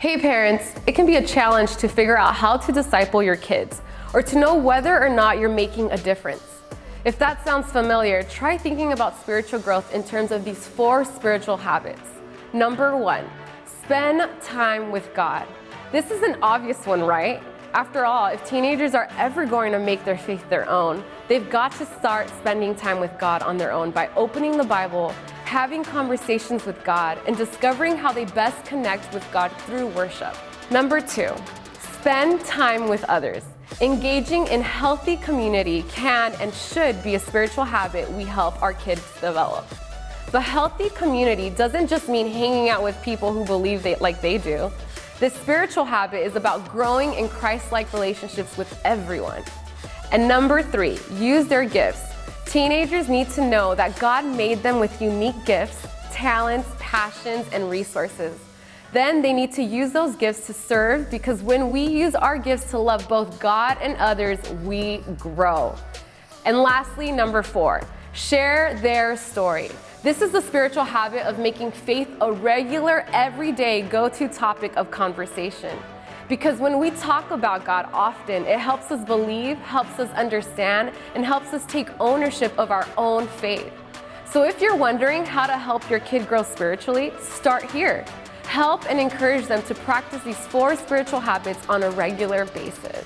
Hey parents, it can be a challenge to figure out how to disciple your kids or to know whether or not you're making a difference. If that sounds familiar, try thinking about spiritual growth in terms of these 4 spiritual habits. Number 1, spend time with God. This is an obvious one, right? After all, if teenagers are ever going to make their faith their own, they've got to start spending time with God on their own by opening the Bible, having conversations with God, and discovering how they best connect with God through worship. Number 2, spend time with others. Engaging in healthy community can and should be a spiritual habit we help our kids develop. But healthy community doesn't just mean hanging out with people who believe like they do. This spiritual habit is about growing in Christ-like relationships with everyone. And number 3, use their gifts. Teenagers need to know that God made them with unique gifts, talents, passions, and resources. Then they need to use those gifts to serve, because when we use our gifts to love both God and others, we grow. And lastly, number 4, share their story. This is the spiritual habit of making faith a regular, everyday go-to topic of conversation. Because when we talk about God often, it helps us believe, helps us understand, and helps us take ownership of our own faith. So if you're wondering how to help your kid grow spiritually, start here. Help and encourage them to practice these 4 spiritual habits on a regular basis.